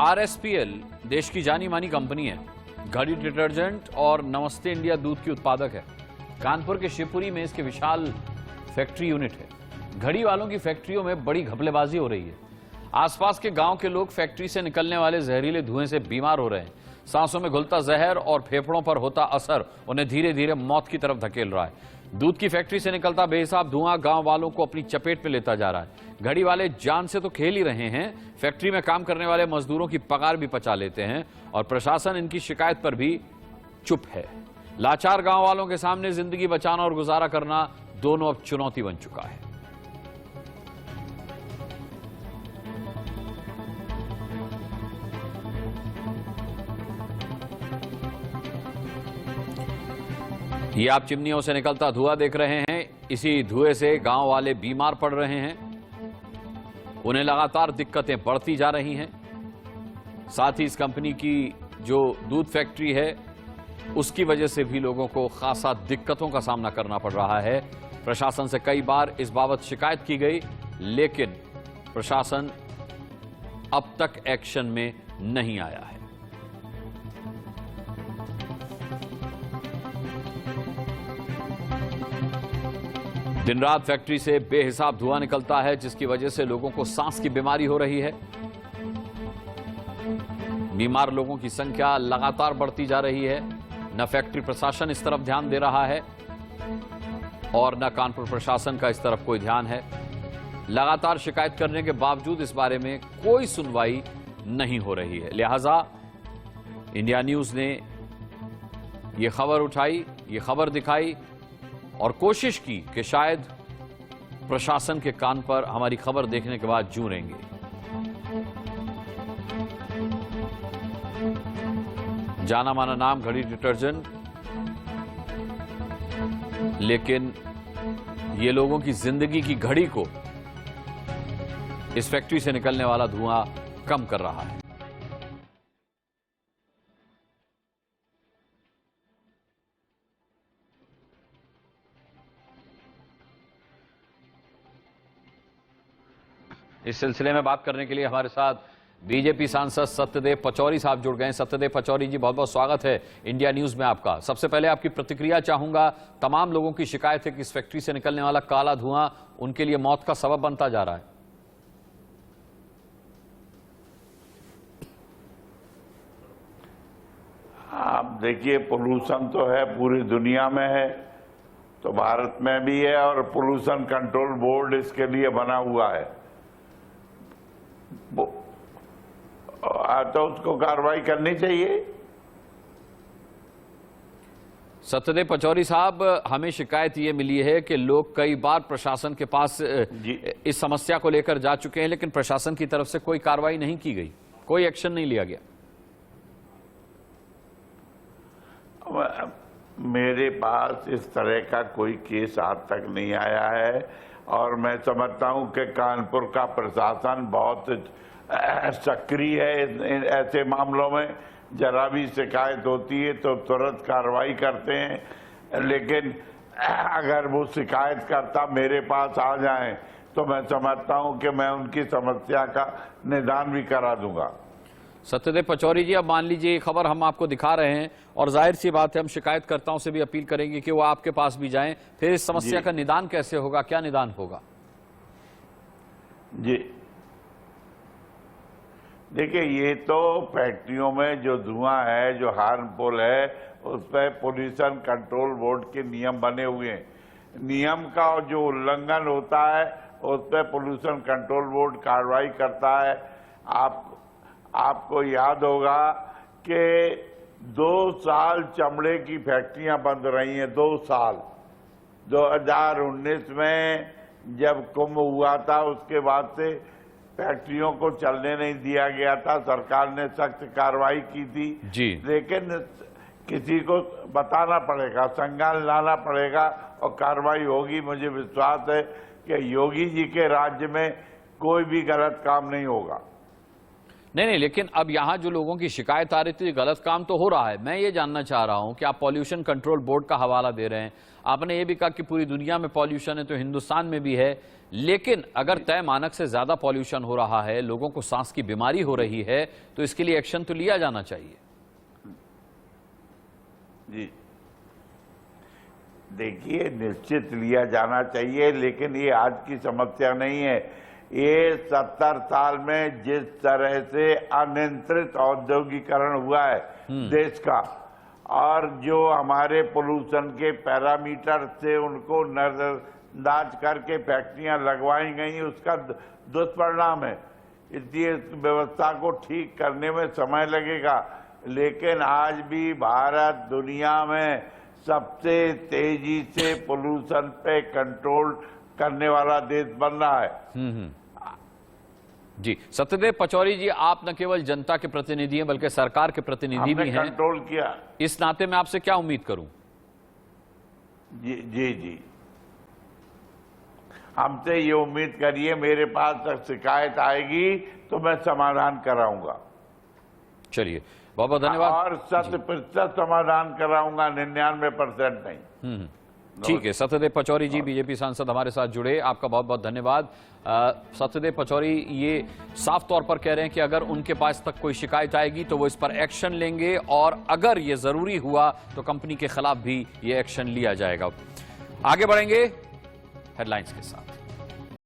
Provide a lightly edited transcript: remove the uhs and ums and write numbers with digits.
RSPL देश की जानी मानी कंपनी है। घड़ी डिटर्जेंट और नमस्ते इंडिया दूध की उत्पादक है। कानपुर के शिवपुरी में इसके विशाल फैक्ट्री यूनिट है। घड़ी वालों की फैक्ट्रियों में बड़ी घपलेबाजी हो रही है। आसपास के गांव के लोग फैक्ट्री से निकलने वाले जहरीले धुएं से बीमार हो रहे हैं। सांसों में घुलता जहर और फेफड़ों पर होता असर उन्हें धीरे धीरे मौत की तरफ धकेल रहा है। दूध की फैक्ट्री से निकलता बेहिसाब धुआं गांव वालों को अपनी चपेट में लेता जा रहा है। घड़ी वाले जान से तो खेल ही रहे हैं, फैक्ट्री में काम करने वाले मजदूरों की पगार भी पचा लेते हैं और प्रशासन इनकी शिकायत पर भी चुप है। लाचार गांव वालों के सामने जिंदगी बचाना और गुजारा करना दोनों अब चुनौती बन चुका है। ये आप चिमनियों से निकलता धुआं देख रहे हैं। इसी धुएं से गांव वाले बीमार पड़ रहे हैं। उन्हें लगातार दिक्कतें बढ़ती जा रही हैं। साथ ही इस कंपनी की जो दूध फैक्ट्री है उसकी वजह से भी लोगों को खासा दिक्कतों का सामना करना पड़ रहा है। प्रशासन से कई बार इस बाबत शिकायत की गई, लेकिन प्रशासन अब तक एक्शन में नहीं आया है। दिन रात फैक्ट्री से बेहिसाब धुआं निकलता है, जिसकी वजह से लोगों को सांस की बीमारी हो रही है। बीमार लोगों की संख्या लगातार बढ़ती जा रही है। न फैक्ट्री प्रशासन इस तरफ ध्यान दे रहा है और न कानपुर प्रशासन का इस तरफ कोई ध्यान है। लगातार शिकायत करने के बावजूद इस बारे में कोई सुनवाई नहीं हो रही है। लिहाजा इंडिया न्यूज ने यह खबर उठाई, ये खबर दिखाई और कोशिश की कि शायद प्रशासन के कान पर हमारी खबर देखने के बाद जूं रहेंगे। जाना माना नाम घड़ी डिटर्जेंट, लेकिन ये लोगों की जिंदगी की घड़ी को इस फैक्ट्री से निकलने वाला धुआं कम कर रहा है। इस सिलसिले में बात करने के लिए हमारे साथ बीजेपी सांसद सत्यदेव पचौरी साहब जुड़ गए हैं। सत्यदेव पचौरी जी, बहुत बहुत स्वागत है इंडिया न्यूज में आपका। सबसे पहले आपकी प्रतिक्रिया चाहूंगा। तमाम लोगों की शिकायत है कि इस फैक्ट्री से निकलने वाला काला धुआं उनके लिए मौत का सबब बनता जा रहा है। आप देखिए, पोल्यूशन तो है, पूरी दुनिया में है, तो भारत में भी है और पोल्यूशन कंट्रोल बोर्ड इसके लिए बना हुआ है। तो उसको कार्रवाई करनी चाहिए। सत्यदेव पचौरी साहब, हमें शिकायत ये मिली है कि लोग कई बार प्रशासन के पास इस समस्या को लेकर जा चुके हैं, लेकिन प्रशासन की तरफ से कोई कार्रवाई नहीं की गई, कोई एक्शन नहीं लिया गया। मेरे पास इस तरह का कोई केस आज तक नहीं आया है और मैं समझता हूं कि कानपुर का प्रशासन बहुत सक्रिय है ऐसे मामलों में। जरा भी शिकायत होती है तो तुरंत कार्रवाई करते हैं, लेकिन अगर वो शिकायतकर्ता मेरे पास आ जाएं तो मैं समझता हूं कि मैं उनकी समस्या का निदान भी करा दूंगा। सत्यदेव पचौरी जी, अब मान लीजिए खबर हम आपको दिखा रहे हैं और जाहिर सी बात है हम शिकायतकर्ताओं से भी अपील करेंगे कि वो आपके पास भी जाएं, फिर इस समस्या का निदान कैसे होगा, क्या निदान होगा? जी देखिए, ये तो फैक्ट्रियों में जो धुआं है, जो हार्मफुल है, उस पर पोल्यूशन कंट्रोल बोर्ड के नियम बने हुए हैं। नियम का जो उल्लंघन होता है उस पर पोल्यूशन कंट्रोल बोर्ड कार्रवाई करता है। आपको याद होगा कि 2 साल चमड़े की फैक्ट्रियां बंद रही हैं, 2 साल। 2019 में जब कुंभ हुआ था उसके बाद से फैक्ट्रियों को चलने नहीं दिया गया था। सरकार ने सख्त कार्रवाई की थी जी, लेकिन किसी को बताना पड़ेगा, संज्ञान लाना पड़ेगा और कार्रवाई होगी। मुझे विश्वास है कि योगी जी के राज्य में कोई भी गलत काम नहीं होगा। नहीं, लेकिन अब यहां जो लोगों की शिकायत आ रही थी, गलत काम तो हो रहा है। मैं ये जानना चाह रहा हूं कि आप पॉल्यूशन कंट्रोल बोर्ड का हवाला दे रहे हैं, आपने ये भी कहा कि पूरी दुनिया में पॉल्यूशन है तो हिंदुस्तान में भी है, लेकिन अगर तय मानक से ज्यादा पॉल्यूशन हो रहा है, लोगों को सांस की बीमारी हो रही है, तो इसके लिए एक्शन तो लिया जाना चाहिए। जी देखिए, निश्चित लिया जाना चाहिए, लेकिन ये आज की समस्या नहीं है। ये 70 साल में जिस तरह से अनियंत्रित औद्योगिकरण हुआ है देश का, और जो हमारे पोल्यूशन के पैरामीटर से उनको नजरअंदाज करके फैक्ट्रियां लगवाई गई, उसका दुष्परिणाम है। इसलिए इस व्यवस्था को ठीक करने में समय लगेगा, लेकिन आज भी भारत दुनिया में सबसे तेजी से पोल्यूशन पे कंट्रोल करने वाला देश बन रहा है। जी, सत्यदेव पचौरी जी, आप न केवल जनता के प्रतिनिधि हैं बल्कि सरकार के प्रतिनिधि भी हैं। कंट्रोल किया। इस नाते मैं आपसे क्या उम्मीद करूं? जी हमसे ये उम्मीद करिए, मेरे पास तक शिकायत आएगी तो मैं समाधान कराऊंगा। चलिए, बहुत बहुत धन्यवाद। और 100% समाधान कराऊंगा, 99% नहीं। ठीक है, सत्यदेव पचौरी जी, बीजेपी सांसद हमारे साथ जुड़े, आपका बहुत बहुत धन्यवाद। सत्यदेव पचौरी ये साफ तौर पर कह रहे हैं कि अगर उनके पास तक कोई शिकायत आएगी तो वो इस पर एक्शन लेंगे, और अगर ये जरूरी हुआ तो कंपनी के खिलाफ भी ये एक्शन लिया जाएगा। आगे बढ़ेंगे हेडलाइंस के साथ।